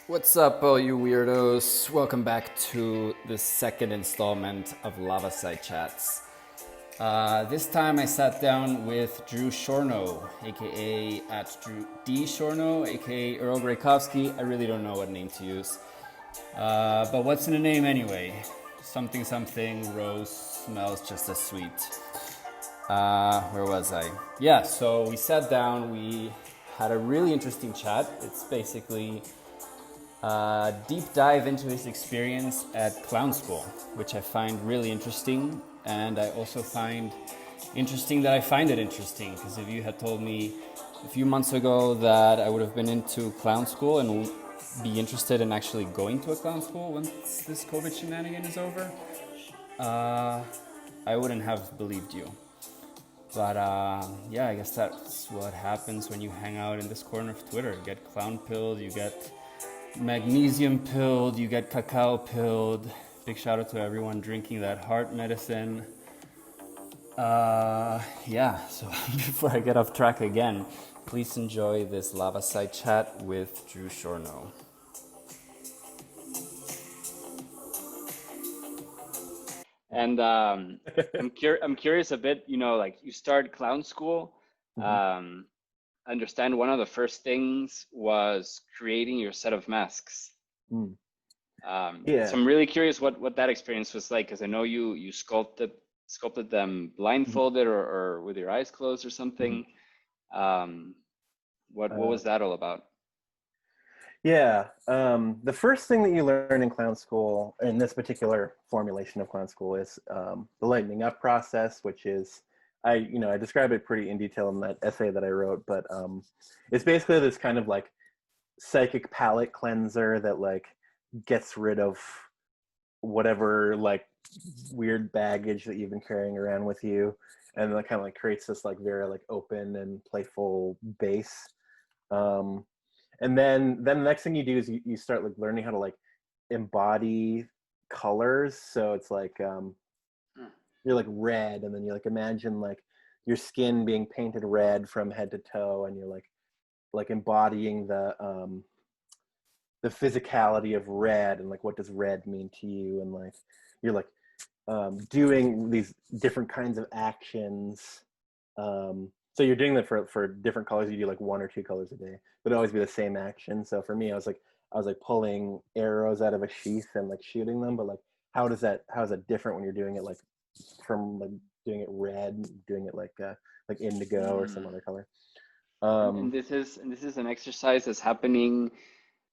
What's up, all you weirdos? Welcome back to the second installment of Lavaside Chats. This time I sat down with Drew Shorno, aka at Drew D Shorno, aka Earl Graykovsky. I really don't know what name to use. But what's in a name anyway? Something something, rose smells just as sweet. Where was I? Yeah, so we sat down, we had a really interesting chat. It's basically deep dive into his experience at clown school, which I find really interesting. And I also find interesting that I find it interesting, because if you had told me a few months ago that I would have been into clown school and be interested in actually going to a clown school once this COVID shenanigan is over, I wouldn't have believed you. But yeah, I guess that's what happens when you hang out in this corner of Twitter. You get clown pilled, you get magnesium pilled, you get cacao pilled. Big shout out to everyone drinking that heart medicine. Yeah, so before I get off track again, please enjoy this Lavaside Chat with Drew Shorno. And I'm curious a bit. Like you started clown school. Mhm. Um, I understand one of the first things was creating your set of masks. Mm. So Yeah. I'm really curious what that experience was like, because I know you sculpted them Mhm. blindfolded or with your eyes closed or Mhm. something. Um, what Uh, was that all about? yeah. The first thing that you learn in clown school, in this particular formulation of clown school, is the lightening up process, which is, I describe it pretty in detail in that essay that I wrote, but it's basically this kind of like psychic palate cleanser that like gets rid of whatever like weird baggage that you've been carrying around with you, and that kind of like creates this like very like open and playful base. Um, and then the next thing you do is you start like learning how to like embody colors. So it's like Hmm. you're like red, and then you like imagine like your skin being painted red from head to toe, and you're like embodying the physicality of red, and like what does red mean to you, and like you're like doing these different kinds of actions. So you're doing that for different colors. You do like one or two colors a day, but it always be the same action. So for me, I was like pulling arrows out of a sheath and like shooting them. But like, how is that different when you're doing it like from like doing it red, doing it like indigo or some Hmm. other color? And Um, this is an exercise that's happening,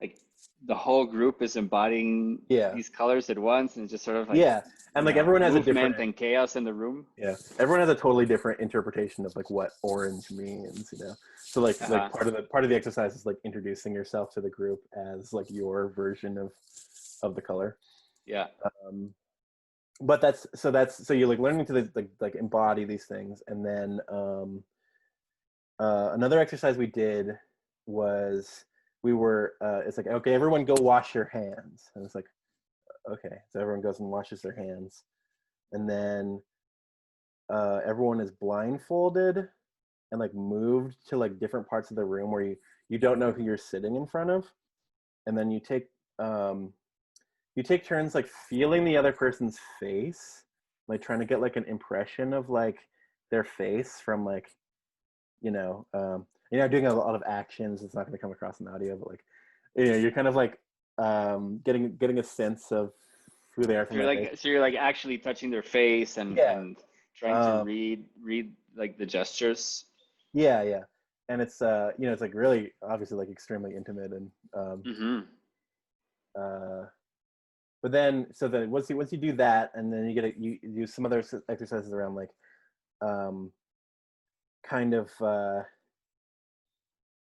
like the whole group is embodying yeah, these colors at once, and it's just sort of like, yeah, and like everyone has a movement different. and chaos in the room. Yeah, everyone has a totally different interpretation of like what orange means. So like Uh-huh. part of the exercise is like introducing yourself to the group as like your version of the color. Yeah. Um, but that's so you're like learning to like embody these things, and then another exercise we did was it's like, okay, everyone go wash your hands, and it's like, okay, so everyone goes and washes their hands, and then everyone is blindfolded and like moved to like different parts of the room where you don't know who you're sitting in front of, and then um you take turns like feeling the other person's face, like trying to get like an impression of like their face from like doing a lot of actions. It's not going to come across in audio, but like you're kind of like getting a sense of who they are So from you're their face. like, so you're like actually touching their face and Yeah. trying to um read like the gestures. yeah, and it's like really obviously like extremely intimate, and Mm-hmm. uh but then so then once you do that, and then you do some other exercises around like um kind of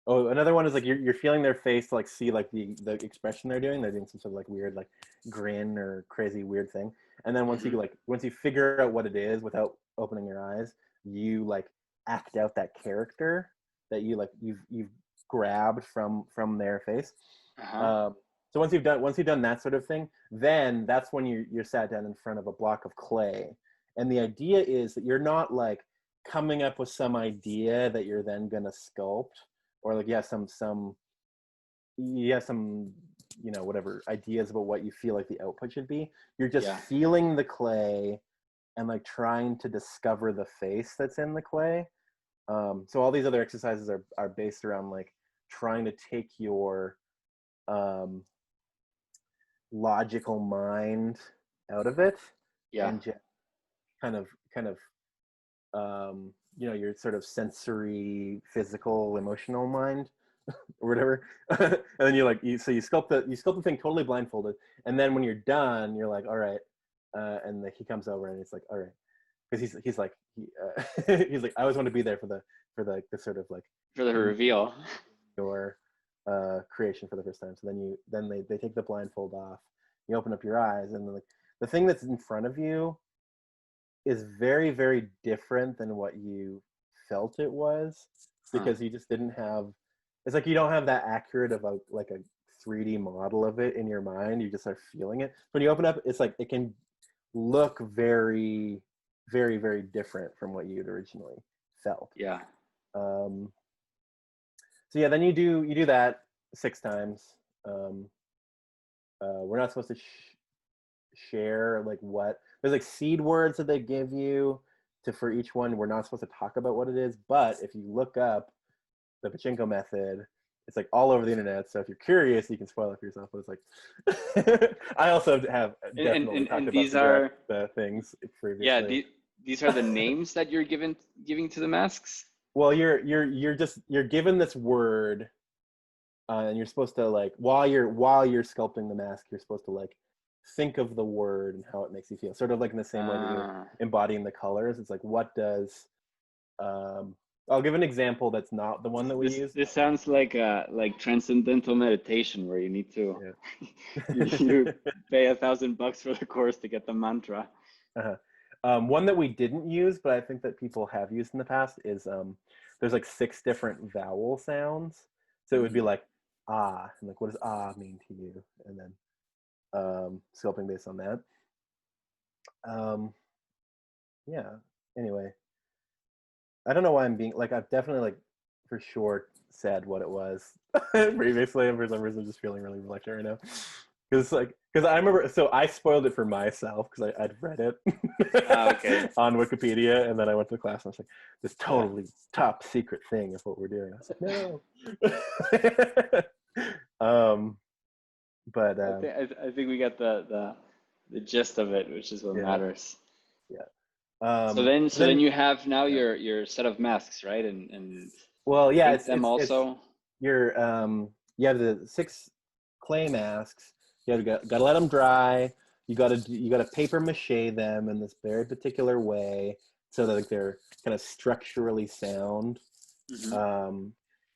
oh, another one is like you're feeling their face to like see like the expression they're doing some sort of like weird like grin or crazy weird thing. And then Mm-hmm. once you figure out what it is without opening your eyes, you like act out that character that you've grabbed from their face. Uh-huh. um, so once you've done that sort of thing, then that's when you're sat down in front of a block of clay. And the idea is that you're not like coming up with some idea that you're then gonna sculpt, or like you have some whatever ideas about what you feel like the output should be. You're just Yeah. feeling the clay and like trying to discover the face that's in the clay. So all these other exercises are based around like trying to take your logical mind out of it Yeah. and just kind of your sort of sensory, physical, emotional mind or whatever. And then you sculpt the thing totally blindfolded, and then when you're done, you're like, all right, and he comes over and it's like, all right, because he's like he's like, I always want to be there for the sort of like For the reveal. your creation for the first time. So then they take the blindfold off, you open up your eyes, and then, like, the thing that's in front of you is very, very different than what you felt it was, because you just didn't have, it's like you don't have that accurate of a 3D model of it in your mind. You just are feeling it. When you open up, it's like it can look very, very, very different from what you'd originally felt. Yeah. So yeah, then you do that 6 times. We're not supposed to share like what there's like seed words that they give you for each one. We're not supposed to talk about what it is, but if you look up the pachinko method, it's like all over the internet. So if you're curious, you can spoil it for yourself. But it's like I also have definitely talked And about these are the things yeah, previously. these are the names that you're giving to the masks. Well, you're given this word, and you're supposed to, like, while you're sculpting the mask, you're supposed to like think of the word and how it makes you feel, sort of like in the same way that you're embodying the colors. It's like, what does I'll give an example that's not the one that we use. This sounds like transcendental meditation where you need to you pay $1,000 for the course to get the mantra. Uh-huh. One that we didn't use, but I think that people have used in the past, is there's like 6 different vowel sounds. So it would be like ah, and like, what does ah mean to you? And then sculpting based on that. Yeah. Anyway, I don't know why I'm being like, I've definitely like for sure said what it was previously, and for some reason I'm just feeling really reluctant right now. Because I remember, so I spoiled it for myself because I'd read it Okay. on Wikipedia, and then I went to the class and I was like, this totally top secret thing of what we're doing. I was like, no. But I think we got the gist of it, which is what matters. Yeah. So then you have now your set of masks, right? And well, yeah, paint them also. You have the 6 clay masks. You gotta let them dry. You gotta paper mache them in this very particular way so that, like, they're kind of structurally sound. Mm-hmm.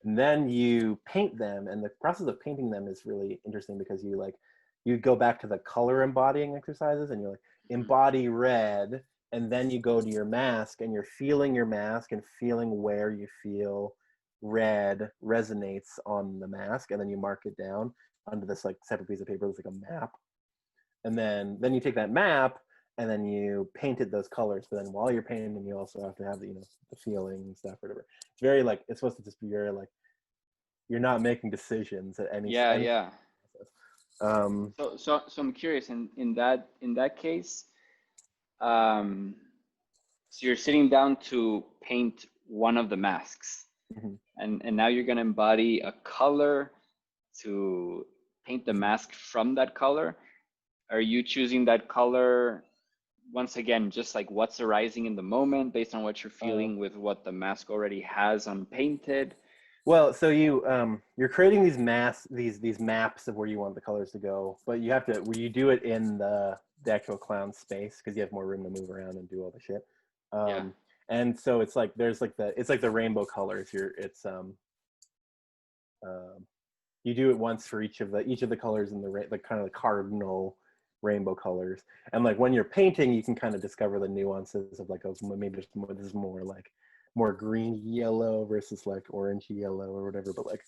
And then you paint them, and the process of painting them is really interesting because you go back to the color embodying exercises, and you're like, embody red, and then you go to your mask and you're feeling your mask and feeling where you feel red resonates on the mask, and then you mark it down onto this like separate piece of paper that's like a map. And then you take that map and then you paint it those colors. But then while you're painting, you also have to have the feeling and stuff or whatever. It's very like, it's supposed to just be very like, you're not making decisions at any Yeah. process. So I'm curious, in that case, so you're sitting down to paint one of the masks, and now you're gonna embody a color to paint the mask from that color. Are you choosing that color once again, just like what's arising in the moment based on what you're feeling with what the mask already has unpainted? Well, so you're creating these maps of where you want the colors to go, but you do it in the actual clown space because you have more room to move around and do all the shit. Yeah. And so it's like there's like the rainbow colors. You do it once for each of the colors in the kind of the cardinal rainbow colors, and like when you're painting, you can kind of discover the nuances of like, oh, maybe this is more like more green yellow versus like orange yellow or whatever. But like,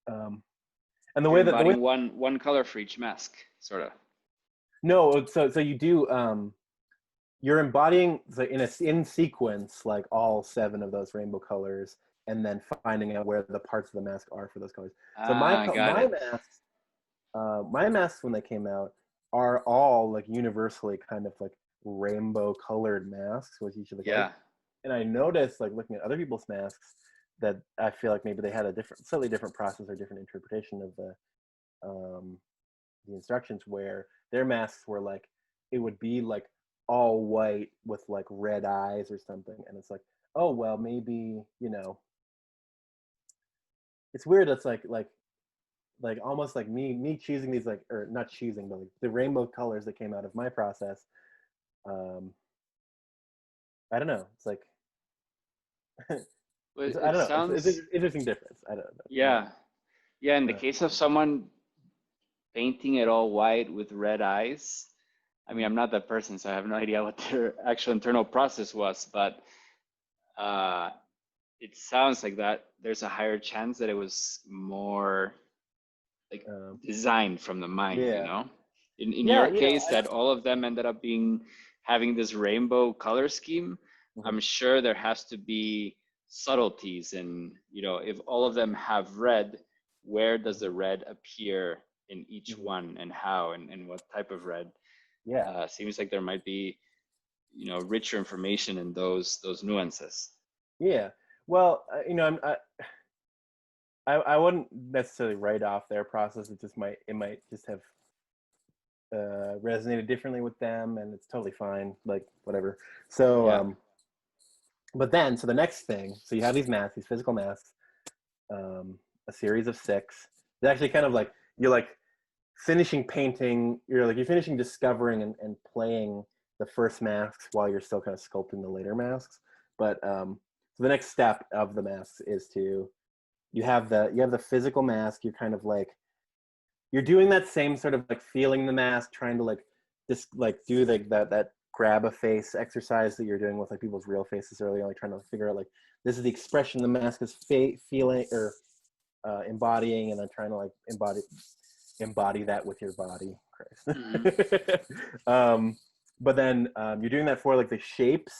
and the You're way that embodying one color for each mask, sort of. no, so you do you're embodying in sequence like all 7 of those rainbow colors, and then finding out where the parts of the mask are for those colors. So Got my it. masks My masks when they came out are all like universally kind of like rainbow colored masks with each of the colors. Yeah. And I noticed like looking at other people's masks that I feel like maybe they had a slightly different process or different interpretation of um, the instructions where their masks were like it would be like all white with like red eyes or something, and it's like, oh well, maybe it's weird. It's like almost like me choosing these like or not choosing but like the rainbow colors that came out of my process. um I don't know, it's like Well, I it don't know, it's sounds, an interesting difference. I don't know. yeah. Yeah, in the case of someone painting it all white with red eyes, I mean, I'm not that person, so I have no idea what their actual internal process was, but uh, it sounds like that there's a higher chance that it was more like um designed from the mind, you yeah, know? In yeah, your case, that all of them ended up being having this rainbow color scheme, mhm, I'm sure there has to be subtleties in, if all of them have red, where does the red appear in each mhm. one and how and what type of red? Yeah, Seems like there might be, richer information in those nuances. yeah. Well, I wouldn't necessarily write off their process. It might just have resonated differently with them, and it's totally fine, like whatever. So Yeah. but then so the next thing, so you have these masks, these physical masks, a series of six. It's actually kind of like you're like finishing painting, you're finishing discovering and playing the first masks while you're still kind of sculpting the later masks. But so the next step of the masks is to you have the physical mask. You're kind of like you're doing that same sort of like feeling the mask, trying to like just like do that grab a face exercise that you're doing with like people's real faces earlier, like trying to figure out like this is the expression the mask is feeling or embodying, and then trying to like embody that with your body. Hmm. Christ. But then you're doing that for like the shapes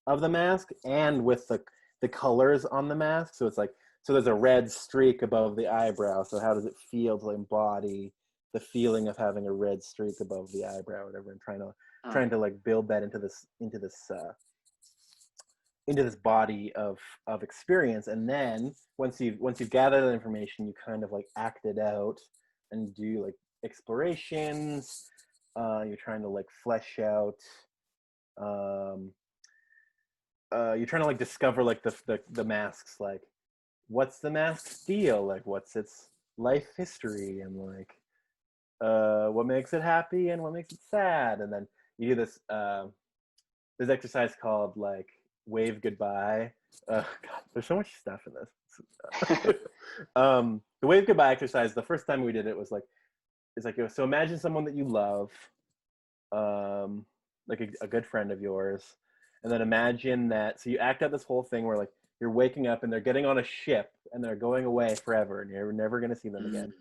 of the mask and with the colors on the mask. So it's like so there's a red streak above the eyebrow. So how does it feel to embody the feeling of having a red streak above the eyebrow or whatever, and Oh. trying to like build that into this body of experience. And then once you gather that information, you kind of like act it out and do like explorations. You're trying to like flesh out um you're trying to like discover like the masks, like what's the mask's deal, like what's its life history, and like what makes it happy and what makes it sad. And then you do this exercise called like wave goodbye. God, there's so much stuff in this. The wave goodbye exercise. The first time we did it was like it's like so imagine someone that you love, like a good friend of yours, and then imagine that. So you act out this whole thing where like you're waking up and they're getting on a ship and they're going away forever and you're never going to see them again. Mm.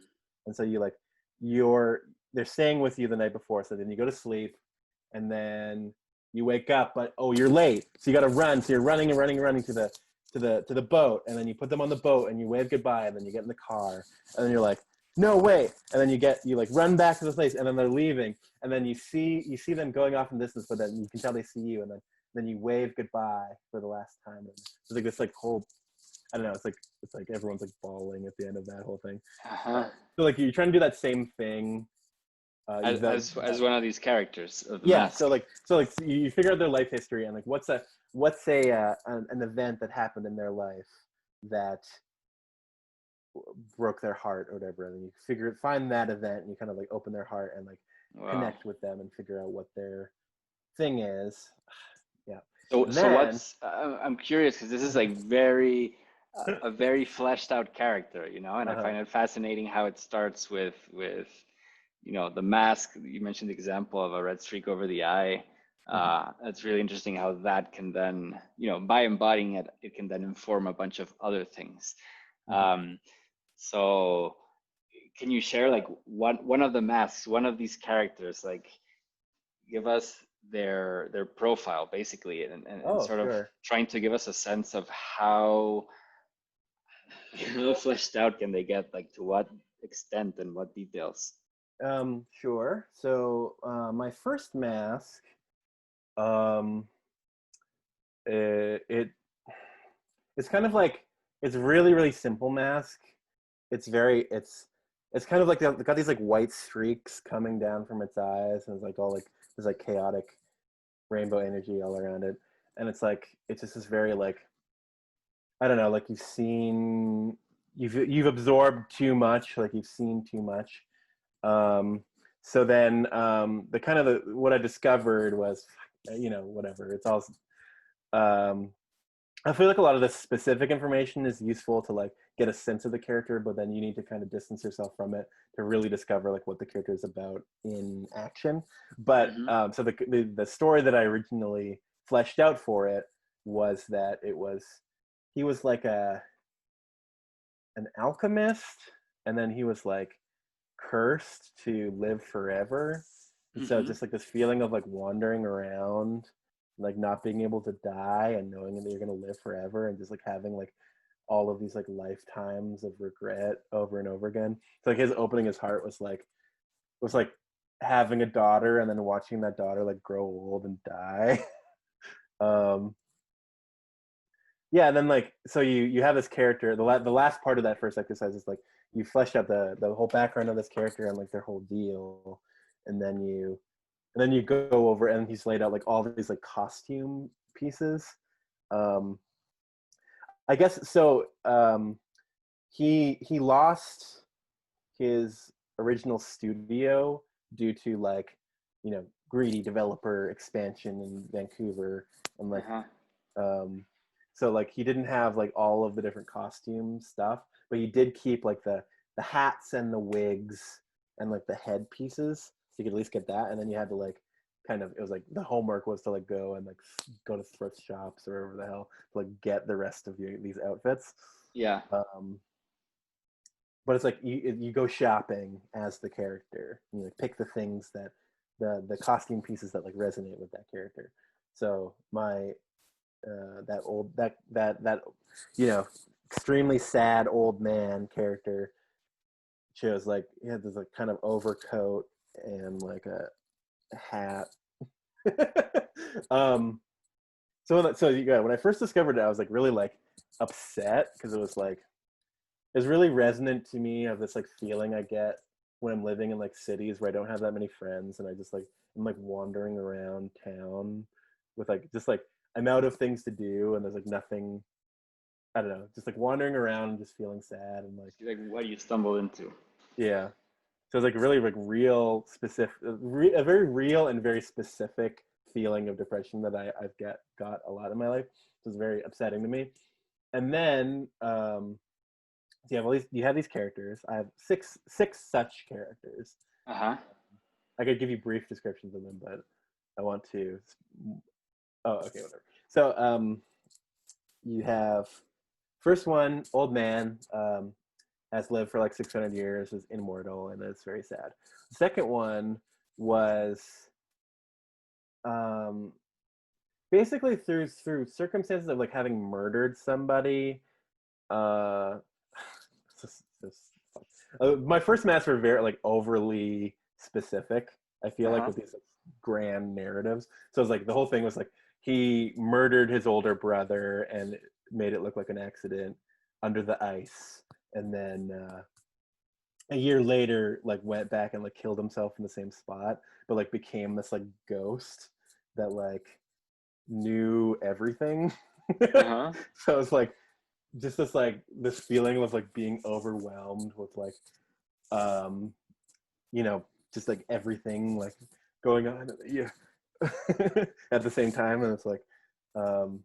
And so you like they're staying with you the night before. So then you go to sleep, and then you wake up, but oh, you're late, so you got to run. So you're running and running and running to the boat, and then you put them on the boat and you wave goodbye, and then you get in the car, and then you're like, no wait, and then you like run back to the place, and then they're leaving, and then you see them going off in the distance, but then you can tell they see you, and then you wave goodbye for the last time. And it's like this like whole I don't know. It's like everyone's like bawling at the end of that whole thing. Uh-huh. So like you're trying to do that same thing. As, as one of these characters of the Yeah. So mask. like you figure out their life history, and like what's an event that happened in their life that broke their heart or whatever, and then you find that event, and you kind of like open their heart and like Wow. connect with them and figure out what their thing is. Yeah. So And so then what's I'm curious because this is like very a very fleshed out character, and I uh-huh. find it fascinating how it starts with the mask. You mentioned the example of a red streak over the eye. Mhm. It's really interesting how that can then, by embodying it, it can then inform a bunch of other things. Mhm. Um, so can you share like one of the masks, one of these characters, like give us their profile basically, and Oh, sort of sure. trying to give us a sense of how fleshed out can they get, like to what extent and what details. Sure. So my first mask, um, it it's kind of like it's really really simple mask. It's kind of like it's got these like white streaks coming down from its eyes, and it's like all like there's like chaotic rainbow energy all around it, and it's just this very like I don't know, like you've absorbed too much, like you've seen too much. Um, so then the kind of what I discovered was, whatever. It's all. Um, I feel like a lot of the specific information is useful to like get a sense of the character, but then you need to kind of distance yourself from it to really discover like what the character is about in action. But Mm-hmm. so the story that I originally fleshed out for it was that he was like an alchemist, and then he was like cursed to live forever. And so Mm-hmm. just like this feeling of like wandering around, like not being able to die and knowing that you're gonna live forever, and just like having like all of these like lifetimes of regret over and over again. So like his opening his heart was like having a daughter and then watching that daughter like grow old and die. um yeah, and then like so you have this character. The last part of that first exercise is like you flesh out the whole background of this character and like their whole deal, and then you go over and he's laid out like all these like costume pieces. Um, I guess so. He lost his original studio due to like greedy developer expansion in Vancouver, and like Uh-huh. um, so like he didn't have like all of the different costume stuff, but he did keep like the hats and the wigs and like the head pieces. So you could at least get that, and then you had to like kind of it was like the homework was to like go and like go to thrift shops or whatever the hell to like get the rest of these outfits. Yeah. Um, but it's like you go shopping as the character. You like pick the things that the costume pieces that like resonate with that character. So my that old that you know extremely sad old man character chose like he had this like kind of overcoat and like a hat. um so yeah, when I first discovered it I was like really like upset because it was like it's really resonant to me of this like feeling I get when I'm living in like cities where I don't have that many friends and I just like I'm like wandering around town with like just like I'm out of things to do and there's like nothing. I don't know, just like wandering around and just feeling sad and like Like what you stumble into. yeah. So it's like really like real specific, a very real and very specific feeling of depression that I've got a lot in my life. So it's very upsetting to me. And then so you have all these you have these characters. I have six such characters. Uh-huh. I could give you brief descriptions of them, but I want to. Oh, okay, whatever. So you have first one, old man, has lived for like 600 years, is immortal, and it's very sad. The second one was um, basically through circumstances of like having murdered somebody. Uh, my first maps were very like overly specific. I feel like Uh-huh. with these like, grand narratives. So it's like the whole thing was like he murdered his older brother and made it look like an accident under the ice, and then a year later like went back and like killed himself in the same spot, but like became this like ghost that like knew everything. Uh-huh. So it's like just this feeling of like being overwhelmed with like um just like everything like going on yeah at the same time, and it's like um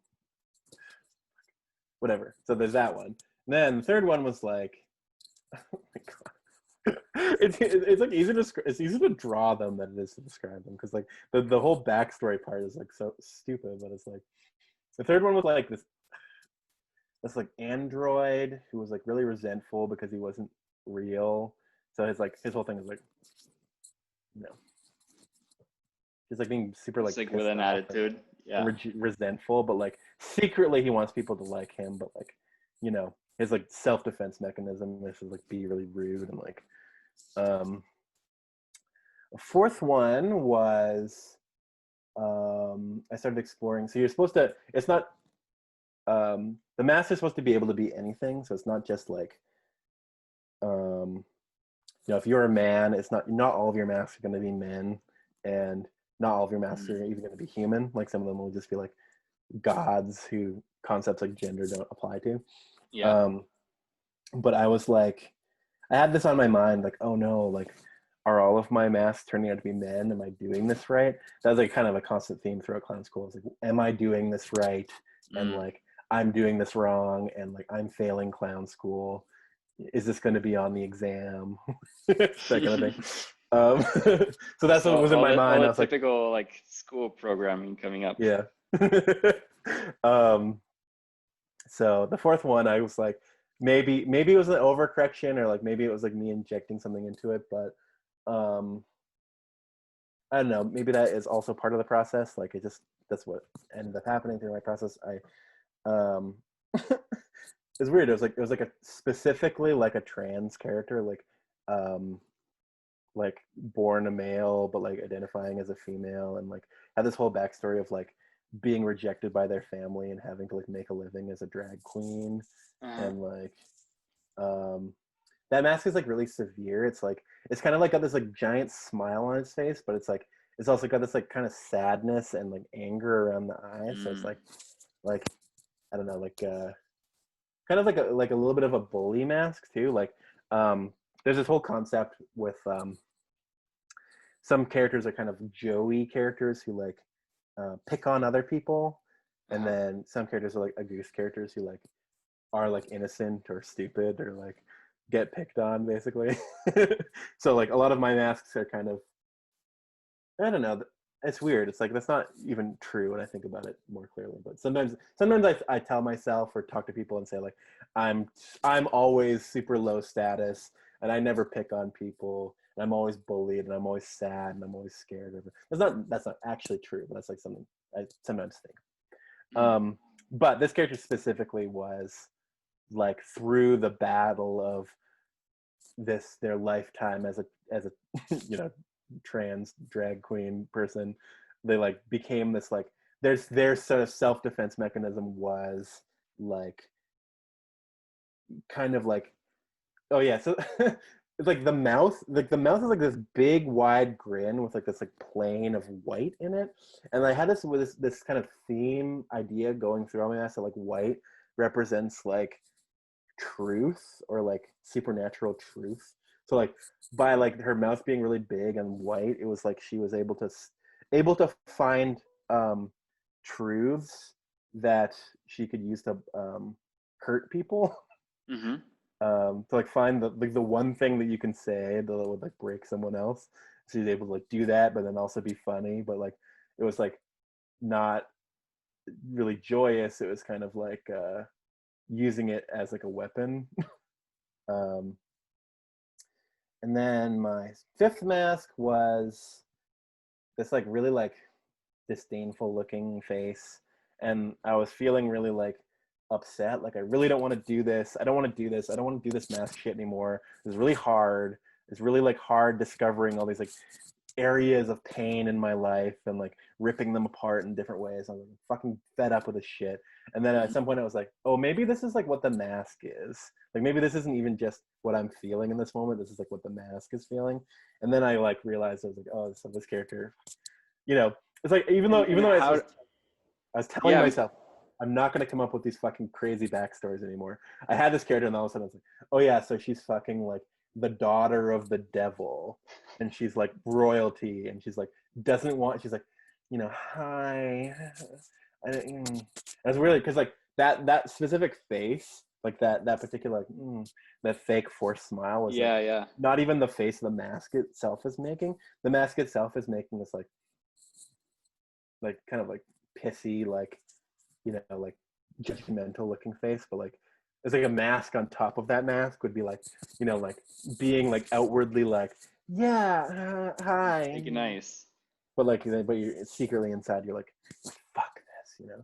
whatever. So there's that one. And then the third one was like oh my god, it's like it's easier to draw them than it is to describe them because like the whole backstory part is like so stupid, but it's like the third one was like this like android who was like really resentful because he wasn't real. So his whole thing is like you know he's like being super It's like like with pissed an off attitude. and Yeah. resentful, but like secretly he wants people to like him, but like his like self-defense mechanism is to like be really rude and like um The fourth one was I started exploring. So you're supposed to. It's not. The mask is supposed to be able to be anything. So it's not just like. If you're a man, it's not all of your masks are going to be men, and not all of your masks are even going to be human. Like some of them will just be like gods who concepts like gender don't apply to. Yeah. But I was like, I had this on my mind, like, oh no, like, are all of my masks turning out to be men? Am I doing this right? That was like kind of a constant theme throughout clown school. I was like, am I doing this right? And like, I'm doing this wrong, and like, I'm failing clown school. Is this going to be on the exam? That kind of thing. So that's what was in my mind. All I the was like, typical like school programming coming up. yeah. So the fourth one, I was like, maybe it was an overcorrection, or like maybe it was like me injecting something into it, but I don't know. Maybe that is also part of the process. Like that's what ended up happening through my process. It's weird. It was like a specifically like a trans character, um, like born a male but like identifying as a female, and like had this whole backstory of like being rejected by their family and having to like make a living as a drag queen. And like that mask is like really severe. It's like it's kind of like got this like giant smile on his face, but it's like it's also got this like kind of sadness and like anger around the eyes. So it's like I don't know, like kind of like a little bit of a bully mask too. Like there's this whole concept with some characters are kind of Joey characters who like pick on other people, and then some characters are like a goose characters who like are like innocent or stupid or like get picked on basically. So like a lot of my masks are kind of, I don't know, it's weird. It's like that's not even true when I think about it more clearly. But sometimes I tell myself or talk to people and say like I'm always super low status and I never pick on people and I'm always bullied and I'm always sad and I'm always scared. That's not actually true, but that's like something I sometimes think. But this character specifically was like through the battle of their lifetime as a trans drag queen person, they like became this like their sort of self-defense mechanism was like kind of like, oh yeah, so it's like the mouth is like this big wide grin with like this like plane of white in it, and I had this kind of theme idea going through all my ass that like white represents like truth or like supernatural truth. So like by like her mouth being really big and white, it was like she was able to find truths that she could use to hurt people. To like find the one thing that you can say that would like break someone else. So she's able to like do that, but then also be funny. But like it was like not really joyous. It was kind of like using it as like a weapon. um, and then my fifth mask was this like really like disdainful looking face, and I was feeling really like upset. Like I really don't want to do this. I don't want to do this. I don't want to do this mask shit anymore. It's really hard. It's really like hard discovering all these like areas of pain in my life and like ripping them apart in different ways. I'm like fucking fed up with this shit. And then at some point I was like, oh, maybe this is like what the mask is. Like maybe this isn't even just what I'm feeling in this moment. This is like what the mask is feeling. And then I like realized I was like, oh, so this character, it's like even though I was telling myself I'm not going to come up with these fucking crazy backstories anymore. I had this character and all of a sudden I was like, oh yeah, so she's fucking like the daughter of the devil and she's like royalty and she's like she's like, hi. And it's weird because like that specific face, like that particular that fake forced smile was like not even the face the mask itself is making. The mask itself is making this like kind of like pissy, like like judgmental looking face, but like it's like a mask on top of that mask would be like, like being like outwardly like, yeah, hi. Make it nice. But like, but you're secretly inside, you're like, fuck Yeah.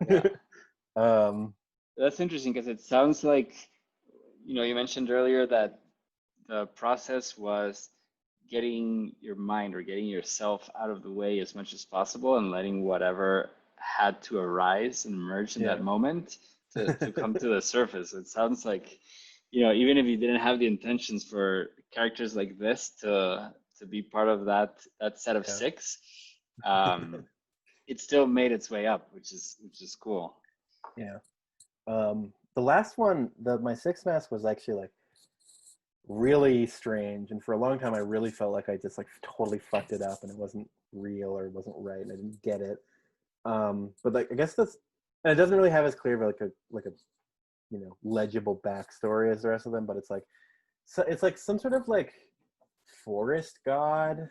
this, That's interesting because it sounds like, you mentioned earlier that the process was getting your mind or getting yourself out of the way as much as possible and letting whatever had to arise and emerge in that Yeah. moment to come to the surface. It sounds like, even if you didn't have the intentions for characters like this to be part of that set of Yeah. six, um, it still made its way up, which is cool. Yeah. The last one, my sixth mask was actually like really strange, and for a long time I really felt like I just like totally fucked it up and it wasn't real or it wasn't right and I didn't get it. But like I guess that's, and it doesn't really have as clear of like a legible backstory as the rest of them, but it's like, so it's like some sort of like forest god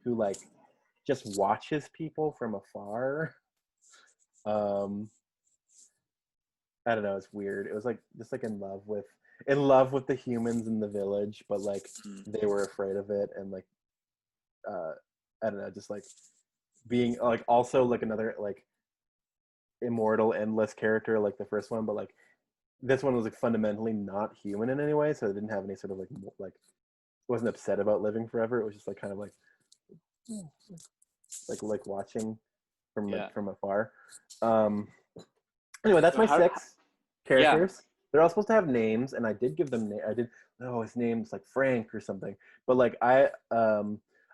who like just watches people from afar. um I don't know, it's weird. It was like just like in love with the humans in the village, but like Mm. they were afraid of it, and like uh I don't know, just like being like also like another like immortal endless character like the first one, but like this one was like fundamentally not human in any way, so it didn't have any sort of like wasn't upset about living forever. It was just like kind of like watching from Yeah. like from afar. um Anyway, that's So my how, six yeah. characters. They're all supposed to have names, and I did give them. I did. Oh, his name's like Frank or something. But like I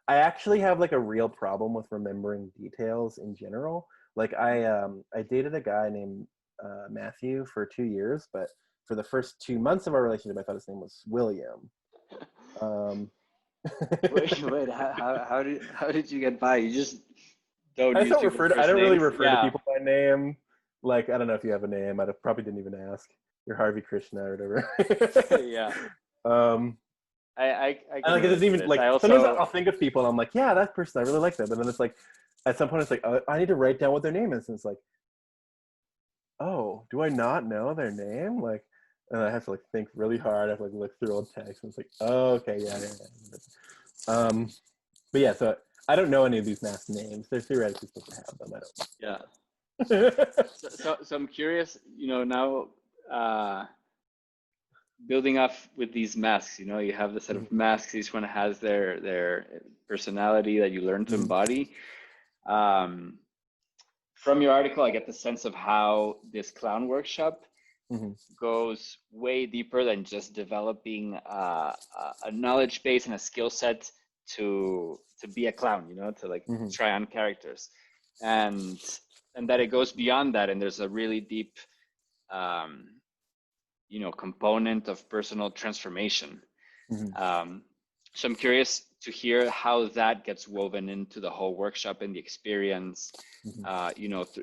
actually have like a real problem with remembering details in general. Like I dated a guy named Matthew for 2 years, but for the first 2 months of our relationship, I thought his name was William. Um, Wait, how did you get by? You just don't I just use don't people's refer to. I first don't really names? refer to Yeah. people by name. Like I don't know if you have a name. Probably didn't even ask. You're Harvey Krishna or whatever. Yeah. um, I and can like it doesn't relate to even this. like I sometimes also I'll think of people and I'm like, yeah, that person, I really like them. But then it's like at some point it's like, I need to write down what their name is, and it's like, oh, do I not know their name? Like, and I have to like think really hard. I have to like look through old texts, and it's like, oh, okay, yeah, yeah, yeah. But yeah, so I don't know any of these mass names. They're theoretically supposed to have them. yeah. I don't. So I'm curious, now building off with these masks, you have the set of masks, each one has their personality that you learn to Mhm, embody. Um, from your article, I get the sense of how this clown workshop mhm, goes way deeper than just developing a knowledge base and a skill set to be a clown, to like mhm, try on characters, and that it goes beyond that, and there's a really deep, um, component of personal transformation. mhm, Um, so I'm curious to hear how that gets woven into the whole workshop and the experience. mhm.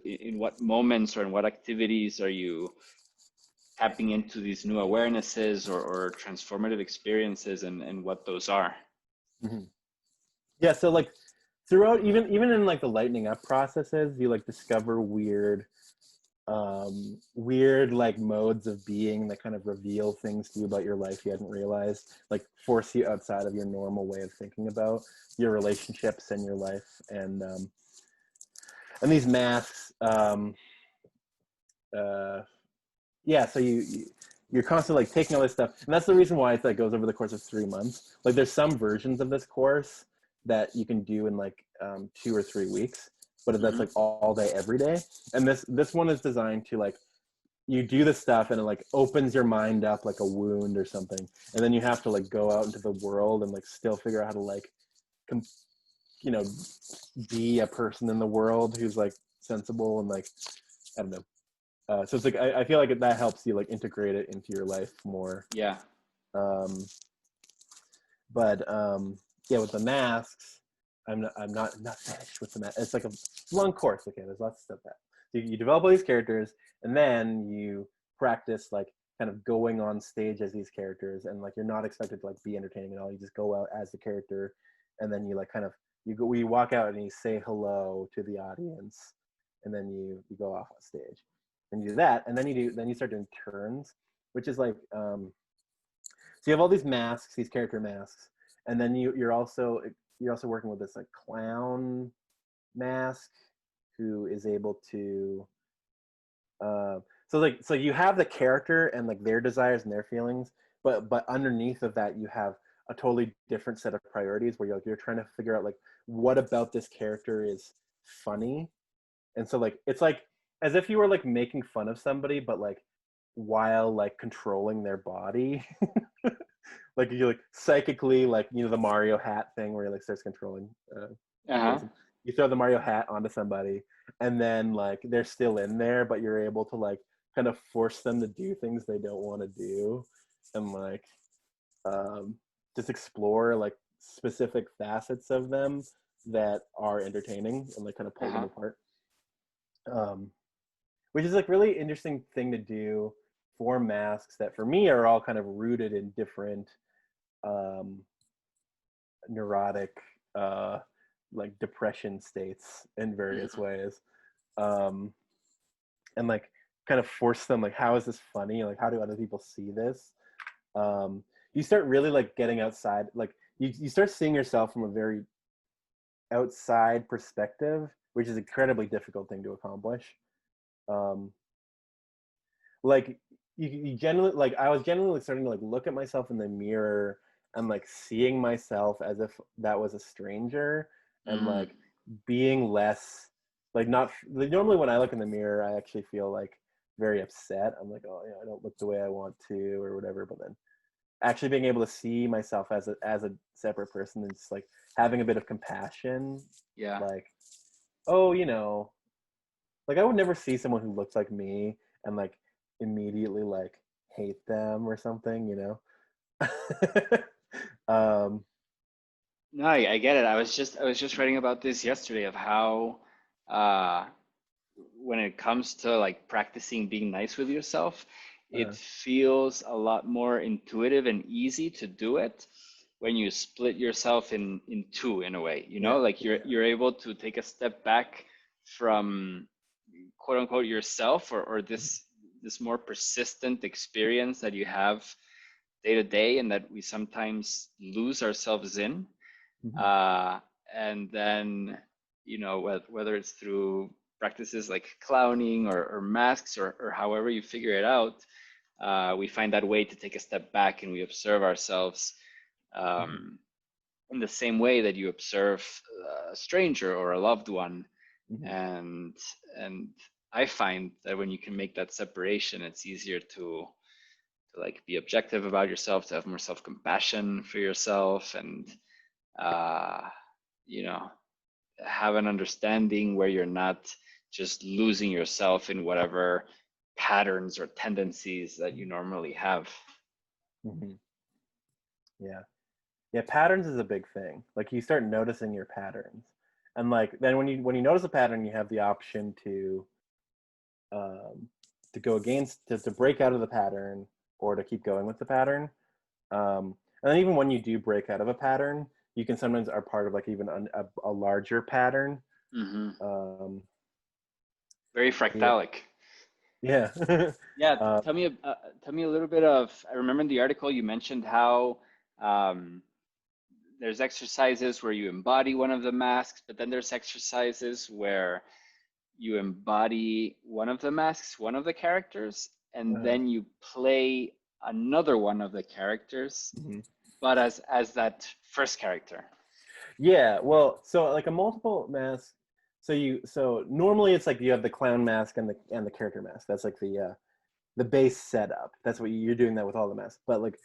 In what moments or in what activities are you tapping into these new awarenesses or transformative experiences, and what those are? Mhm. Yeah, so like throughout, even in like the lightening up processes, you like discover weird like modes of being that kind of reveal things to you about your life you hadn't realized, like force you outside of your normal way of thinking about your relationships and your life. And these masks, uh yeah, so you're constantly like taking all this stuff, and that's the reason why it goes over the course of 3 months. Like there's some versions of this course that you can do in like 2 or 3 weeks, but that's Mm-hmm. like all day every day. And this one is designed to like, you do the stuff and it like opens your mind up like a wound or something, and then you have to like go out into the world and like still figure out how to like com- you know be a person in the world who's like sensible and like, I don't know. So it's like I feel like that helps you like integrate it into your life more. Yeah. Um, but yeah, with the masks, I'm not finished with the mask. It's like a long course. Okay, there's lots of stuff that you develop all these characters, and then you practice like kind of going on stage as these characters, and like you're not expected to like be entertaining at all. You just go out as the character, and then you like kind of you walk out and you say hello to the audience, and then you go off on stage, and you do that, and then you start doing turns, which is like so you have all these masks, these character masks, and then you're also working with this like clown mask who is able to so you have the character and like their desires and their feelings, but underneath of that you have a totally different set of priorities where you're trying to figure out like what about this character is funny. And so like it's like as if you were like making fun of somebody, but like while like controlling their body. Like you like psychically, like, you know, the Mario hat thing where he like starts controlling Uh-huh. Jason. You throw the Mario hat onto somebody, and then like they're still in there, but you're able to like kind of force them to do things they don't want to do, and like um, just explore like specific facets of them that are entertaining and like kind of pull them Uh-huh. apart. Um, which is like really interesting thing to do for masks that for me are all kind of rooted in different um, neurotic like depression states in various Mhm. ways, um, and like kind of force them like how is this funny, like how do other people see this. You start really like getting outside, like you start seeing yourself from a very outside perspective, which is an incredibly difficult thing to accomplish. um, like you generally like I was generally starting to like look at myself in the mirror and like seeing myself as if that was a stranger, and Mm. like being less like not like, normally when I look in the mirror I actually feel like very upset. I'm like, oh yeah, I don't look the way I want to or whatever, but then actually being able to see myself as a separate person and just like having a bit of compassion, Yeah. like, oh, you know, like I would never see someone who looks like me and like immediately like hate them or something, you know. um, No, I get it. I was just writing about this yesterday of how uh when it comes to like practicing being nice with yourself, it uh, feels a lot more intuitive and easy to do it when you split yourself in two in a way, you know, yeah, like yeah, you're able to take a step back from quote unquote yourself or this more persistent experience that you have day to day and that we sometimes lose ourselves in. mm-hmm, uh, and then whether it's through practices like clowning or masks or however you figure it out, we find that way to take a step back and we observe ourselves mm-hmm, um, in the same way that you observe a stranger or a loved one. mm-hmm, And and I find that when you can make that separation, it's easier to like be objective about yourself, to have more self-compassion for yourself, and uh, you know, have an understanding where you're not just losing yourself in whatever patterns or tendencies that you normally have. mm-hmm. Yeah, yeah. Patterns is a big thing. Like you start noticing your patterns, and like then when you notice a pattern, you have the option um, to go against to break out of the pattern or to keep going with the pattern. And then even when you do break out of a pattern, you can sometimes are part of like even a larger pattern. Hmm. Um, Very yeah, fractalic. yeah, Yeah, uh, tell me a little bit of. I remember in the article you mentioned how um, there's exercises where you embody one of the masks, but then there's exercises where you embody one of the masks, one of the characters, and uh, then you play another one of the characters, mhm. but as that first character. Yeah. Well, so like a multiple mask. So normally it's like you have the clown mask and the character mask. That's like the base setup. That's what you're doing that with all the masks. But like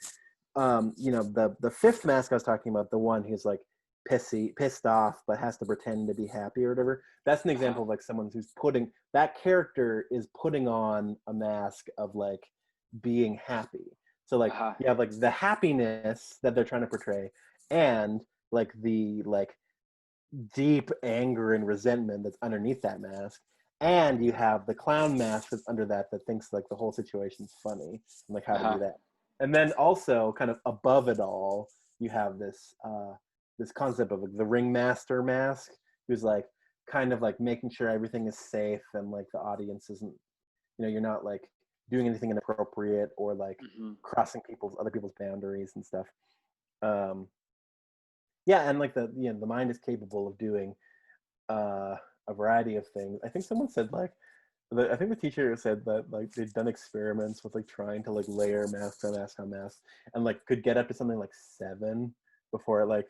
you know, the fifth mask I was talking about, the one who's like pissed off, but has to pretend to be happy or whatever. That's an Uh-huh. example of like someone who's putting that character is putting on a mask of like being happy. So like Uh-huh. you have like the happiness that they're trying to portray, and like the like deep anger and resentment that's underneath that mask, and you have the clown mask that's under that thinks like the whole situation's funny and like how to Uh-huh. do that. And then also kind of above it all you have this concept of like the ringmaster mask, who's like kind of like making sure everything is safe and like the audience isn't, you know, you're not like doing anything inappropriate or like Hmm. crossing other people's boundaries and stuff. um yeah, and like the mind is capable of doing uh, a variety of things. I think someone said like I think the teacher said that like they'd done experiments with like trying to like layer mask on mask on mask, and like could get up to something like 7 before like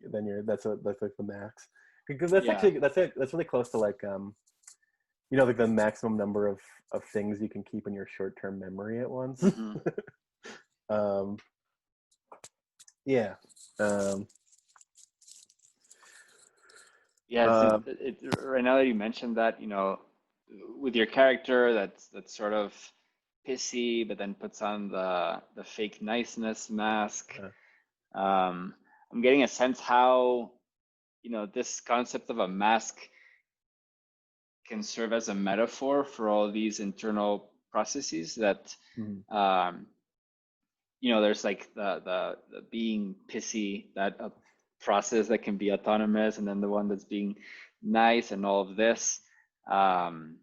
then that's like the max, because that's Yeah. actually that's really close to like like the maximum number of things you can keep in your short term memory at once. Hmm. um, yeah. Um, Yeah, uh, right now that you mentioned that, with your character that's sort of pissy, but then puts on the fake niceness mask. uh, Um, I'm getting a sense how, this concept of a mask can serve as a metaphor for all these internal processes that, mhm, um, there's like the being pissy, that process that can be autonomous, and then the one that's being nice and all of this. Um,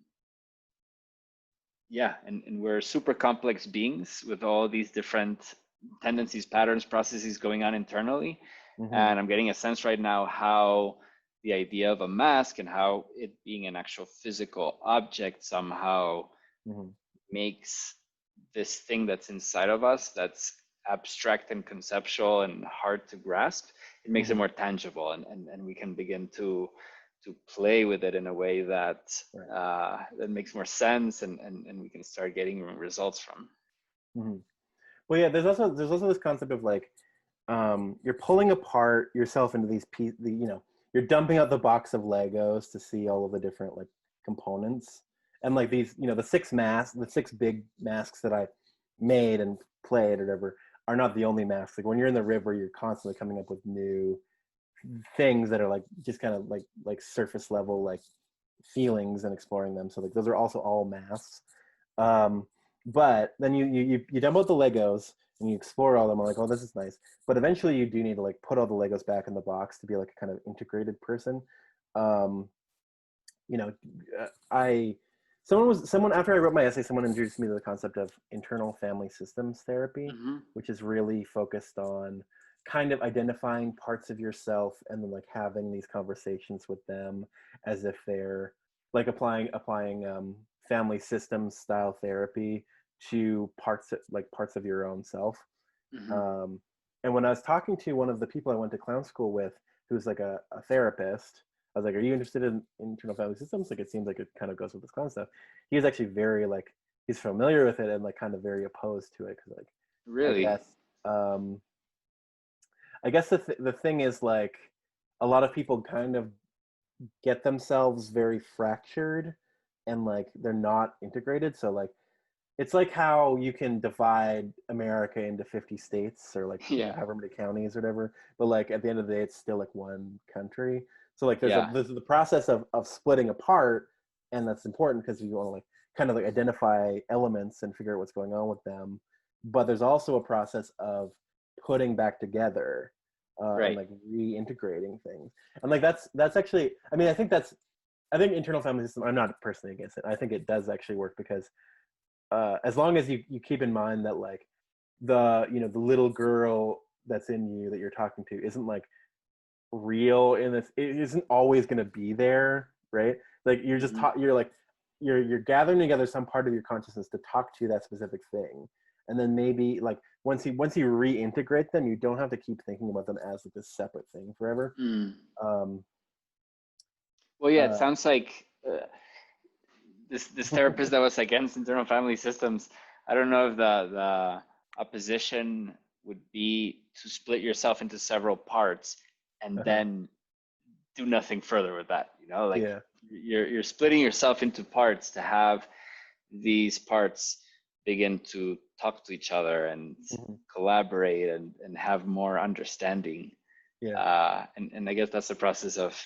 yeah, and we're super complex beings with all these different tendencies, patterns, processes going on internally. mhm, And I'm getting a sense right now how the idea of a mask and how it being an actual physical object somehow mhm, makes this thing that's inside of us, that's abstract and conceptual and hard to grasp, it makes it mhm, more tangible, and we can begin to play with it in a way that right. that makes more sense, and we can start getting results from. Mhm. Well, yeah. There's also this concept of like you're pulling apart yourself into these you're dumping out the box of Legos to see all of the different like components, and like these the 6 big masks that I made and played or whatever are not the only masks. Like when you're in the river, you're constantly coming up with new things that are like just kind of like surface level like feelings and exploring them. So like those are also all masks. Um, but then you dump out the Legos and you explore all of them. I'm like, oh, this is nice. But eventually, you do need to like put all the Legos back in the box to be like a kind of integrated person. Um, you know, I someone after I wrote my essay, someone introduced me to the concept of internal family systems therapy, Mm-hmm. which is really focused on kind of identifying parts of yourself and then like having these conversations with them as if they're like applying family systems style therapy to parts of your own self. Mm-hmm. um, and when I was talking to one of the people I went to clown school with, who's like a therapist, I was like, "Are you interested in internal family systems? Like, it seems like it kind of goes with this clown stuff." He was actually very like he's familiar with it and like kind of very opposed to it because like I Really? guess um, I guess the thing is like a lot of people kind of get themselves very fractured and like they're not integrated. So like it's like how you can divide America into 50 states or like Yeah. however many counties or whatever, but like at the end of the day, it's still like one country. So like Yeah. there's the process of splitting apart, and that's important because you want to like kind of like identify elements and figure out what's going on with them. But there's also a process of putting back together and Right. like reintegrating things, and like that's actually, I mean, I think internal family system. I'm not personally against it. I think it does actually work because as long as you keep in mind that like the little girl that's in you that you're talking to isn't like real in this, it isn't always going to be there, right? Like you're just Mm-hmm. you're like you're gathering together some part of your consciousness to talk to that specific thing, and then maybe like once you reintegrate them, you don't have to keep thinking about them as like this separate thing forever. Mm. um Well, yeah, it uh sounds like this therapist that was against internal family systems. I don't know if the opposition would be to split yourself into several parts and uh-huh. then do nothing further with that. Like Yeah. you're splitting yourself into parts to have these parts begin to talk to each other and Mhm. collaborate and have more understanding. Yeah. And I guess that's the process of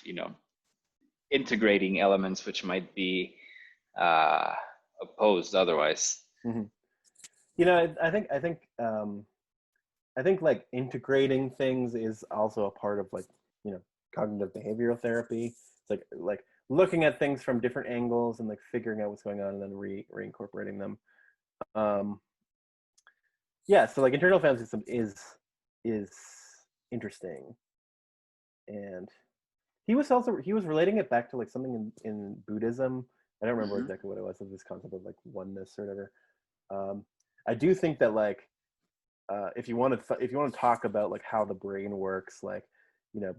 integrating elements which might be uh, opposed otherwise. Mhm. I think like integrating things is also a part of like you know cognitive behavioral therapy. It's like looking at things from different angles and like figuring out what's going on and then reincorporating them. Um, yeah, so like internal family system is interesting, and he was relating it back to like something in Buddhism I don't remember Hmm. exactly what it was of this concept of like oneness or whatever. I do think that like if you want to talk about like how the brain works, like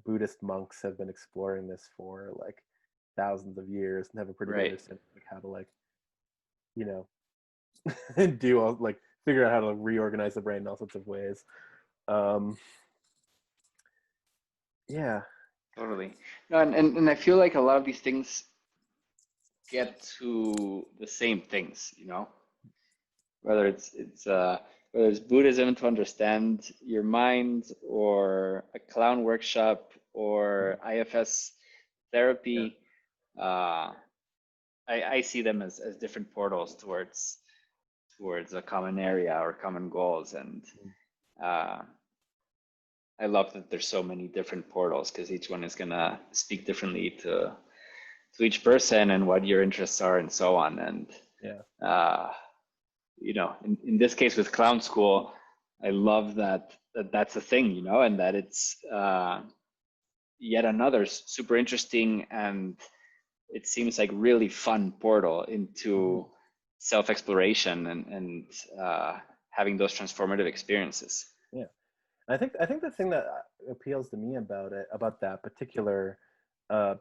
Buddhist monks have been exploring this for like thousands of years and have a pretty good Right. understanding of like how to like you know do all like figure out how to reorganize the brain in all sorts of ways. Um, yeah, Totally. No, and I feel like a lot of these things get to the same things, whether whether it's Buddhism to understand your mind, or a clown workshop, or IFS yeah, therapy. Uh, I see them as different portals towards a common area or common goals, and uh, I love that there's so many different portals, because each one is gonna speak differently to each person and what your interests are and so on. And yeah, uh, in this case with clown school, I love that's a thing, and that it's yet another super interesting, and it seems like really fun portal mhm, into self-exploration and having those transformative experiences. yeah. I think the thing that appeals to me about that particular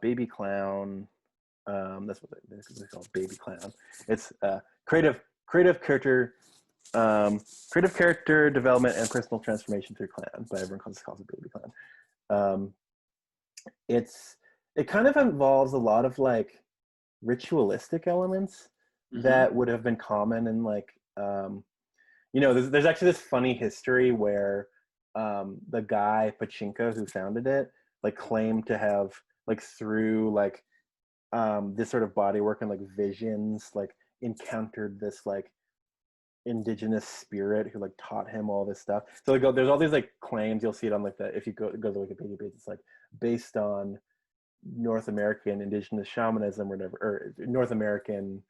baby clown, that's what they call baby clown. It's creative character creative character development and personal transformation through clown, but everyone calls it baby clown. Um, it kind of involves a lot of like ritualistic elements Mm-hmm. that would have been common in like there's actually this funny history where the guy Pachinko who founded it like claimed to have like through like this sort of body work and like visions like encountered this like indigenous spirit who like taught him all this stuff. So like there's all these like claims. You'll see it on like the if you go to the Wikipedia page, it's like based on North American indigenous shamanism or whatever, or North American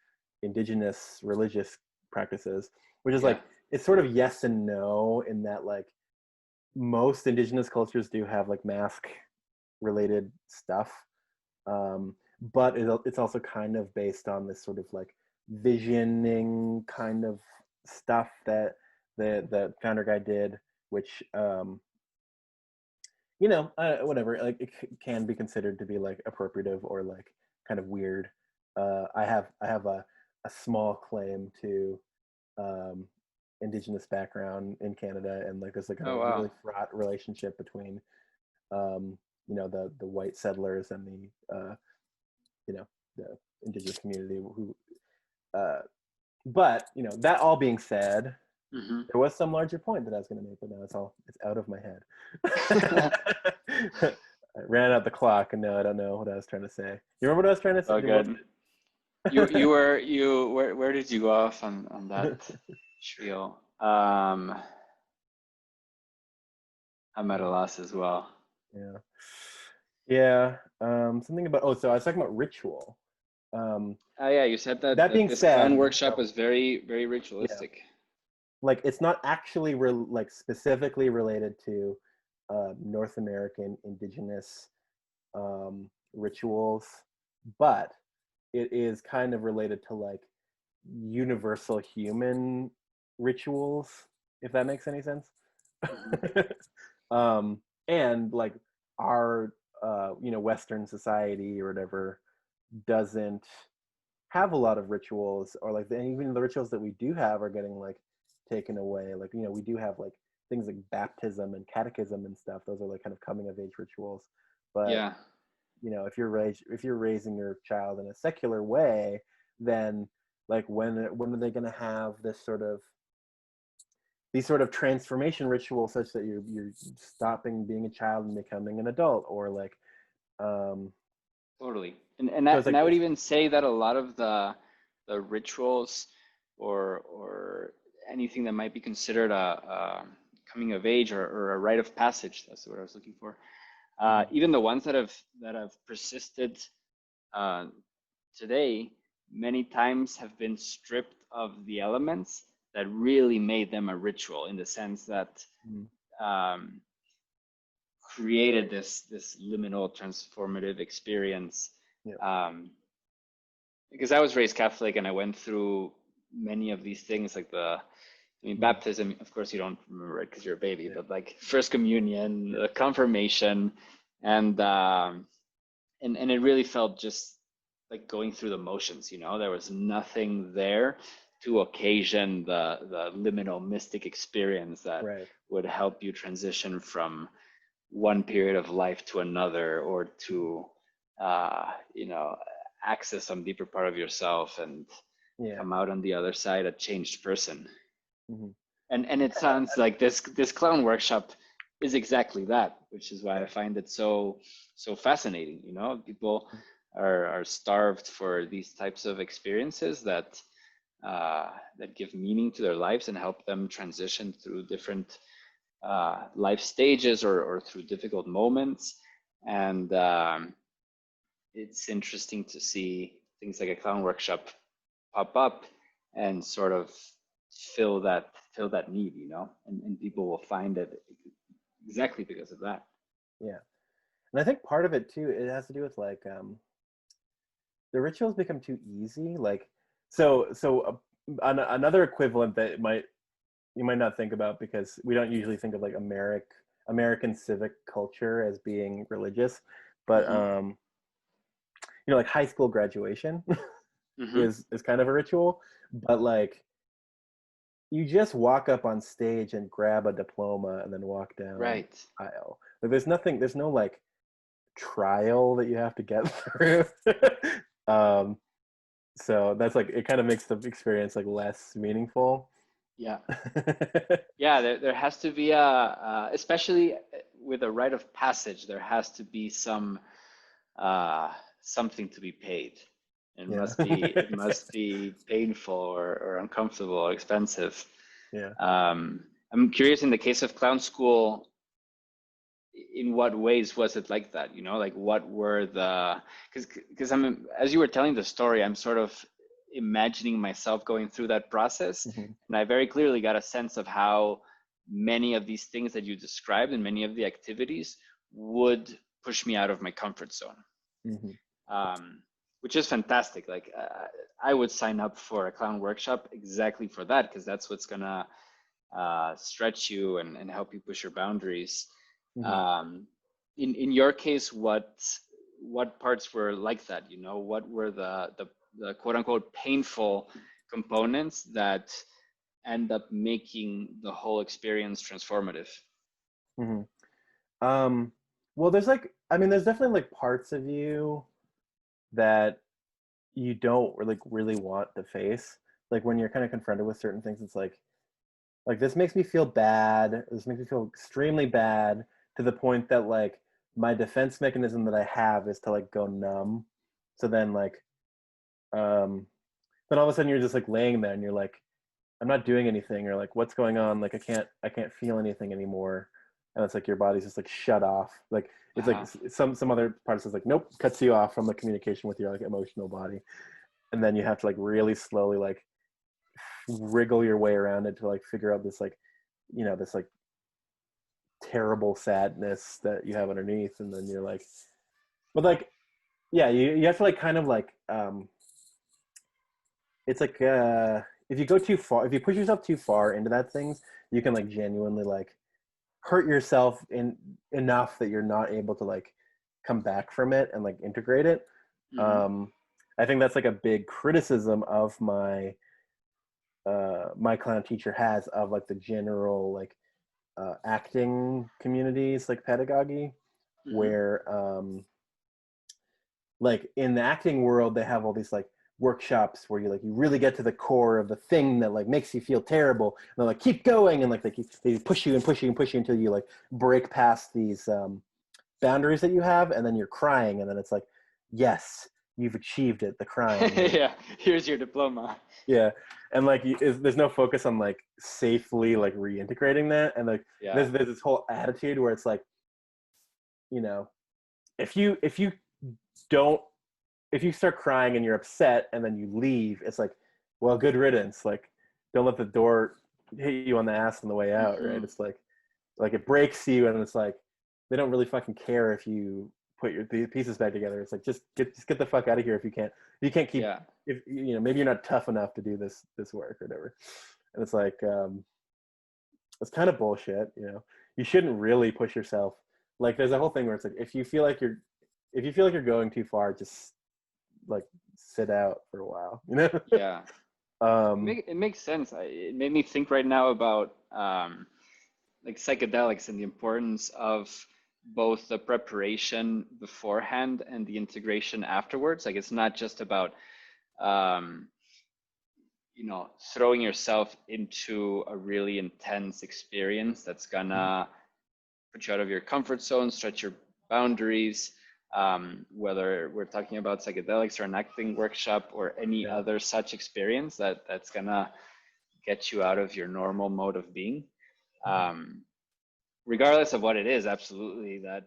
indigenous religious practices, which is Yeah. like it's sort of yes and no in that like most indigenous cultures do have like mask related stuff, but it's also kind of based on this sort of like visioning kind of stuff that the founder guy did, which whatever, like it can be considered to be like appropriative or like kind of weird. I have a small claim to um, indigenous background in Canada, and like there's like a Oh wow. really fraught relationship between the white settlers and you know the indigenous community who uh, but that all being said, Mm-hmm. there was some larger point that I was going to make, but now it's out of my head. I ran out the clock, and now I don't know what I was trying to say. You remember what I was trying to say? Oh, good. Where did you go off on that spiel? I'm at a loss as well. Yeah, yeah. Something about so I was talking about ritual. Um, Oh yeah, you said that that being this clown said, workshop was very, very yeah, ritualistic. like it's not actually like specifically related to North American indigenous rituals, but it is kind of related to like universal human rituals, if that makes any sense. Hmm. And like our Western society or whatever doesn't have a lot of rituals, or like even the rituals that we do have are getting like taken away. Like we do have like things like baptism and catechism and stuff. Those are like kind of coming of age rituals, but Yeah, if you're raising your child in a secular way, then like when are they going to have this sort of these sort of transformation rituals such that you're stopping being a child and becoming an adult, or like um totally. And so I, it's and like I would it's even say that a lot of the rituals, or anything that might be considered a coming of age, or a rite of passage, that's what I was looking for. Even the ones that have persisted uh, today, many times have been stripped of the elements that really made them a ritual, in the sense that mm, um, created this liminal transformative experience. yeah, Um, because I was raised Catholic and I went through many of these things, like baptism, of course, you don't remember it because you're a baby, but like first communion, confirmation, and and it really felt just like going through the motions. There was nothing there to occasion the liminal mystic experience that would help you transition from one period of life to another, or to access some deeper part of yourself and come out on the other side a changed person. And it sounds like this clown workshop is exactly that, which is why I find it so fascinating. People are starved for these types of experiences that give meaning to their lives and help them transition through different life stages, or through difficult moments. And it's interesting to see things like a clown workshop pop up and sort of fill that need, and people will find it exactly because of that. Yeah. And I think part of it too, it has to do with like the rituals become too easy. Like another equivalent that you might not think about, because we don't usually think of like American civic culture as being religious, but like high school graduation is kind of a ritual, but like you just walk up on stage and grab a diploma and then walk down aisle. Like there's no like trial that you have to get through. So that's like, it kind of makes the experience like less meaningful. Yeah. Yeah, there has to be especially with a rite of passage, there has to be some something to be paid. It must be painful or uncomfortable or expensive. Yeah. I'm curious, in the case of clown school, in what ways was it like that? Like what were because as you were telling the story, I'm sort of imagining myself going through that process, and I very clearly got a sense of how many of these things that you described and many of the activities would push me out of my comfort zone. Which is fantastic. Like I would sign up for a clown workshop exactly for that, because that's what's gonna stretch you and help you push your boundaries. In your case, what parts were like that? What were the quote unquote painful components that end up making the whole experience transformative? Well, there's definitely like parts of you that you don't really want to face. Like when you're kind of confronted with certain things, it's like this makes me feel bad. This makes me feel extremely bad, to the point that like my defense mechanism that I have is to like go numb. So then then all of a sudden you're just like laying there and you're like, I'm not doing anything, or like, what's going on? Like I can't feel anything anymore. And it's like your body's just like shut off. Like it's like some other parts is like, nope, cuts you off from the communication with your like emotional body. And then you have to like really slowly like wriggle your way around it to like figure out this like, this like terrible sadness that you have underneath. And then you're like, but like, yeah, you have to like kind of like it's like if you go too far, if you push yourself too far into that things, you can like genuinely like hurt yourself enough that you're not able to like come back from it and like integrate it. I think that's like a big criticism of my my clown teacher has of like the general like acting communities, like pedagogy, where like in the acting world they have all these like workshops where you really get to the core of the thing that like makes you feel terrible, and they're like, keep going, and like they push you and push you and push you until you like break past these boundaries that you have, and then you're crying, and then it's like, yes, you've achieved it, the crying. Yeah, here's your diploma. Yeah, and like there's no focus on like safely like reintegrating that, and like there's this whole attitude where it's like, if you start crying and you're upset and then you leave, it's like, well, good riddance. Like, don't let the door hit you on the ass on the way out, right? It's like it breaks you, and it's like they don't really fucking care if you put your pieces back together. It's like just get the fuck out of here if you can't keep Yeah. if maybe you're not tough enough to do this work or whatever. And it's like it's kind of bullshit. You shouldn't really push yourself. Like there's a whole thing where it's like if you feel like you're going too far, just like sit out for a while. Yeah. um It makes sense. It made me think right now about like psychedelics and the importance of both the preparation beforehand and the integration afterwards. Like it's not just about um, throwing yourself into a really intense experience that's gonna put you out of your comfort zone, stretch your boundaries. Whether we're talking about psychedelics or an acting workshop or any Yeah. other such experience that's gonna get you out of your normal mode of being. Regardless of what it is, absolutely, that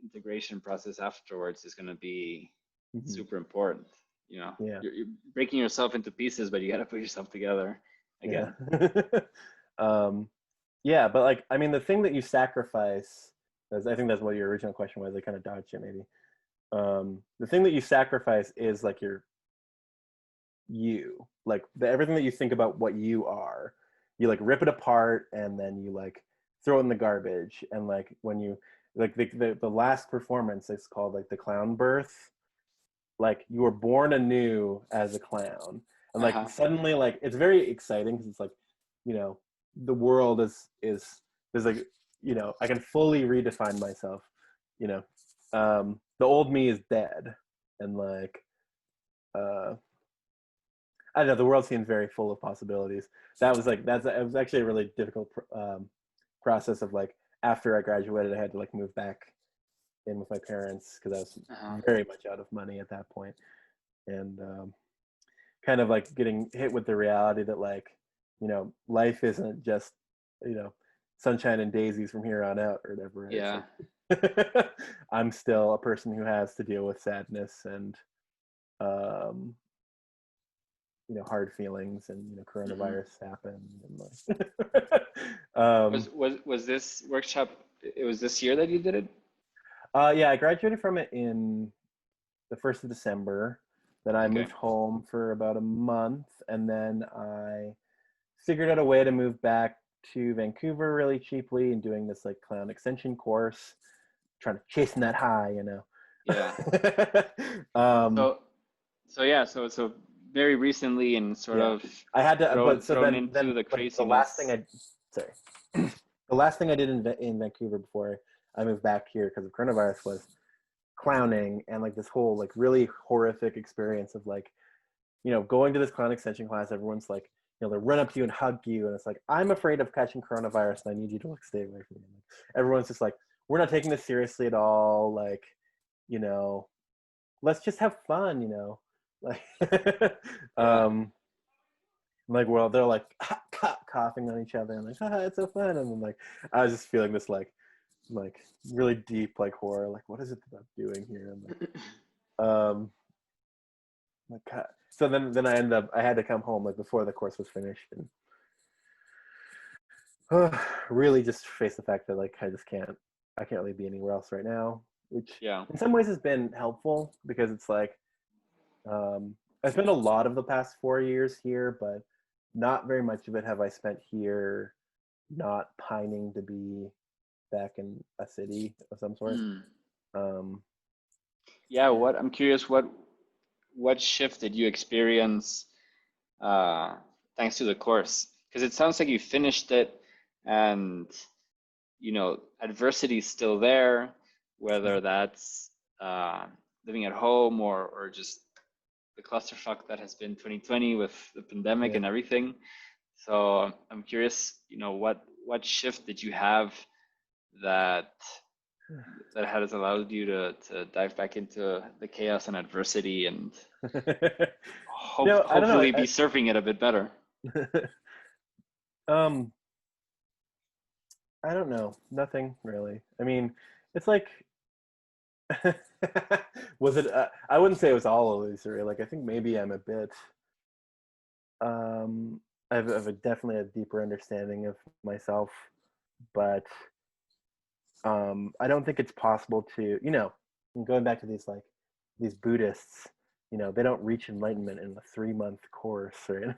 integration process afterwards is going to be super important. Yeah. You're breaking yourself into pieces, but you got to put yourself together again. Yeah, but like, I mean, the thing that you sacrifice, I think that's what your original question was. I kind of dodged it, maybe. The thing that you sacrifice is like like everything that you think about what you are, you like rip it apart and then you like throw it in the garbage. And like when you like the last performance, it's called like the clown birth. Like you were born anew as a clown, and like suddenly like it's very exciting because it's like the world is there's like I can fully redefine myself. The old me is dead, and like I don't know, the world seems very full of possibilities. It was actually a really difficult process of like after I graduated, I had to like move back in with my parents because I was very much out of money at that point, and kind of like getting hit with the reality that like life isn't just sunshine and daisies from here on out or whatever. Yeah. Like, I'm still a person who has to deal with sadness and hard feelings, and coronavirus happened, and like was this workshop? It was this year that you did it? Yeah, I graduated from it in the 1st of December. Then I moved home for about a month, and then I figured out a way to move back to Vancouver really cheaply and doing this like clown extension course, trying to chasing that high, Yeah. So very recently and sort of I had to, thrown into the craziness. The last thing the last thing I did in Vancouver before I moved back here because of coronavirus was clowning, and like this whole like really horrific experience of like going to this clown extension class. Everyone's like they run up to you and hug you, and it's like, I'm afraid of catching coronavirus and I need you to like stay away from me. Like, everyone's just like, we're not taking this seriously at all, like let's just have fun, like like, well, they're like coughing on each other and like, it's so fun, and then like I was just feeling this like really deep like horror, like what is it that I'm doing here, and like so then I had to come home like before the course was finished, and really just face the fact that like I can't really be anywhere else right now, which in some ways has been helpful because it's like I spent a lot of the past 4 years here, but not very much of it have I spent here not pining to be back in a city of some sort. I'm curious, what shift did you experience thanks to the course? Because it sounds like you finished it and adversity is still there, whether that's living at home or just the clusterfuck that has been 2020 with the pandemic and everything. So I'm curious, what shift did you have that has allowed you to dive back into the chaos and adversity and hopefully be surfing it a bit better? I don't know. Nothing really. I mean, it's like, was it? I wouldn't say it was all illusory. Like, I think maybe I'm a bit. I have definitely a deeper understanding of myself, but I don't think it's possible to, And going back to these Buddhists, they don't reach enlightenment in a 3-month course, right?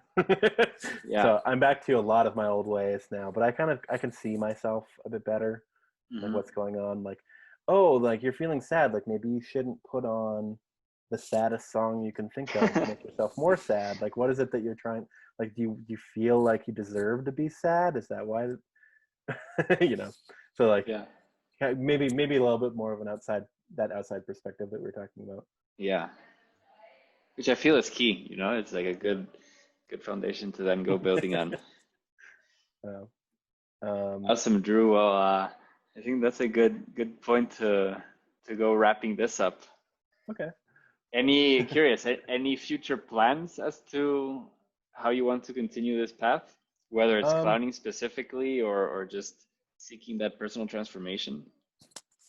Yeah. So I'm back to a lot of my old ways now, but I can see myself a bit better, like Hmm. what's going on. Like, oh, like you're feeling sad, like maybe you shouldn't put on the saddest song you can think of to make yourself more sad. Like, what is it that you're trying? Like, do you feel like you deserve to be sad? Is that why? you know, so like Yeah. maybe a little bit more of an outside perspective that we're talking about. Yeah. Which I feel is key, it's like a good foundation to then go building on. Uh, um, Awesome, Drew. Well, I think that's a good point to go wrapping this up. okay. Any future plans as to how you want to continue this path, whether it's Um, clowning specifically or just seeking that personal transformation?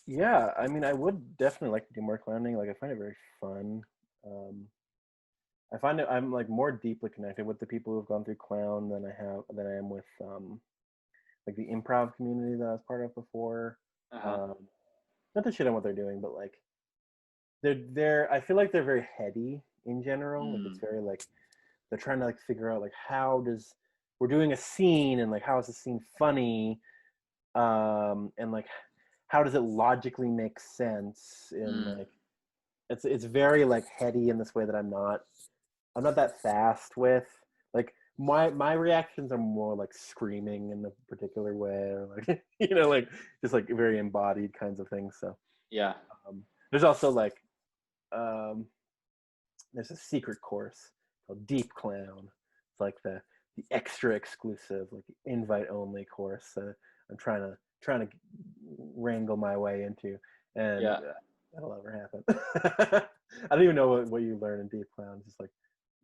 yeah, I mean, I would definitely like to do more clowning. Like, I find it very fun. Um, I find it I'm like more deeply connected with the people who've gone through clown than I am with like the improv community that I was part of before. Uh-huh. Um, not to shit on what they're doing, but like they're I feel like they're very heady in general. Like it's Mm, very like they're trying to like figure out like how does we're doing a scene and like how is the scene funny, and like how does it logically make sense in mm, like it's very like heady in this way that I'm not that fast with. Like my reactions are more like screaming in a particular way, or like like just like very embodied kinds of things. So yeah. there's also like um, there's a secret course called Deep Clown. It's like the extra exclusive, like invite only course. I'm trying to wrangle my way into, and Yeah. that'll ever happen. I don't even know what you learn in Deep Clown. Just like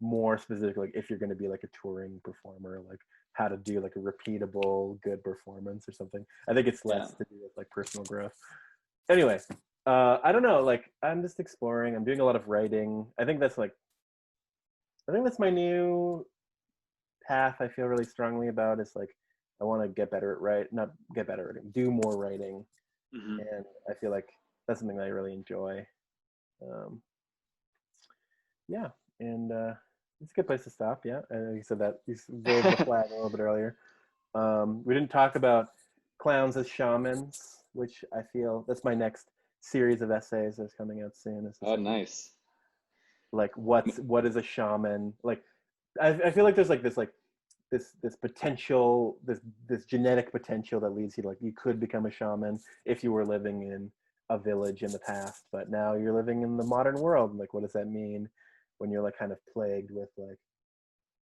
more specific, like if you're going to be like a touring performer, like how to do like a repeatable good performance or something. I think it's Yeah. less to do with like personal growth. Anyway, I don't know. Like I'm just exploring. I'm doing a lot of writing. I think that's my new path. I feel really strongly about is like I want to get better at not get better at writing, do more writing, Hmm. and I feel like that's something that I really enjoy. Um, yeah, and it's a good place to stop. Yeah, you said that you waved the flag a little bit earlier. We didn't talk about clowns as shamans, which I feel that's my next series of essays that's coming out soon. Is this Oh, idea nice. like what is a shaman? Like I feel like there's like this potential this genetic potential that leads you to like you could become a shaman if you were living in a village in the past, but now you're living in the modern world. Like what does that mean when you're like kind of plagued with like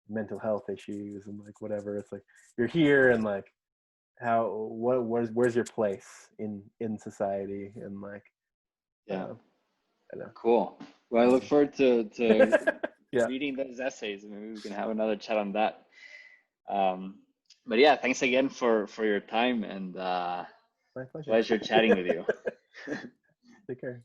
mental health issues and like whatever? It's like you're here and like where's your place in society and like Yeah. uh, I don't Cool. Well, I look know. forward to Yeah, reading those essays. Maybe we can have another chat on that. Um, but yeah, thanks again for your time and my pleasure. pleasure chatting with you. Take care.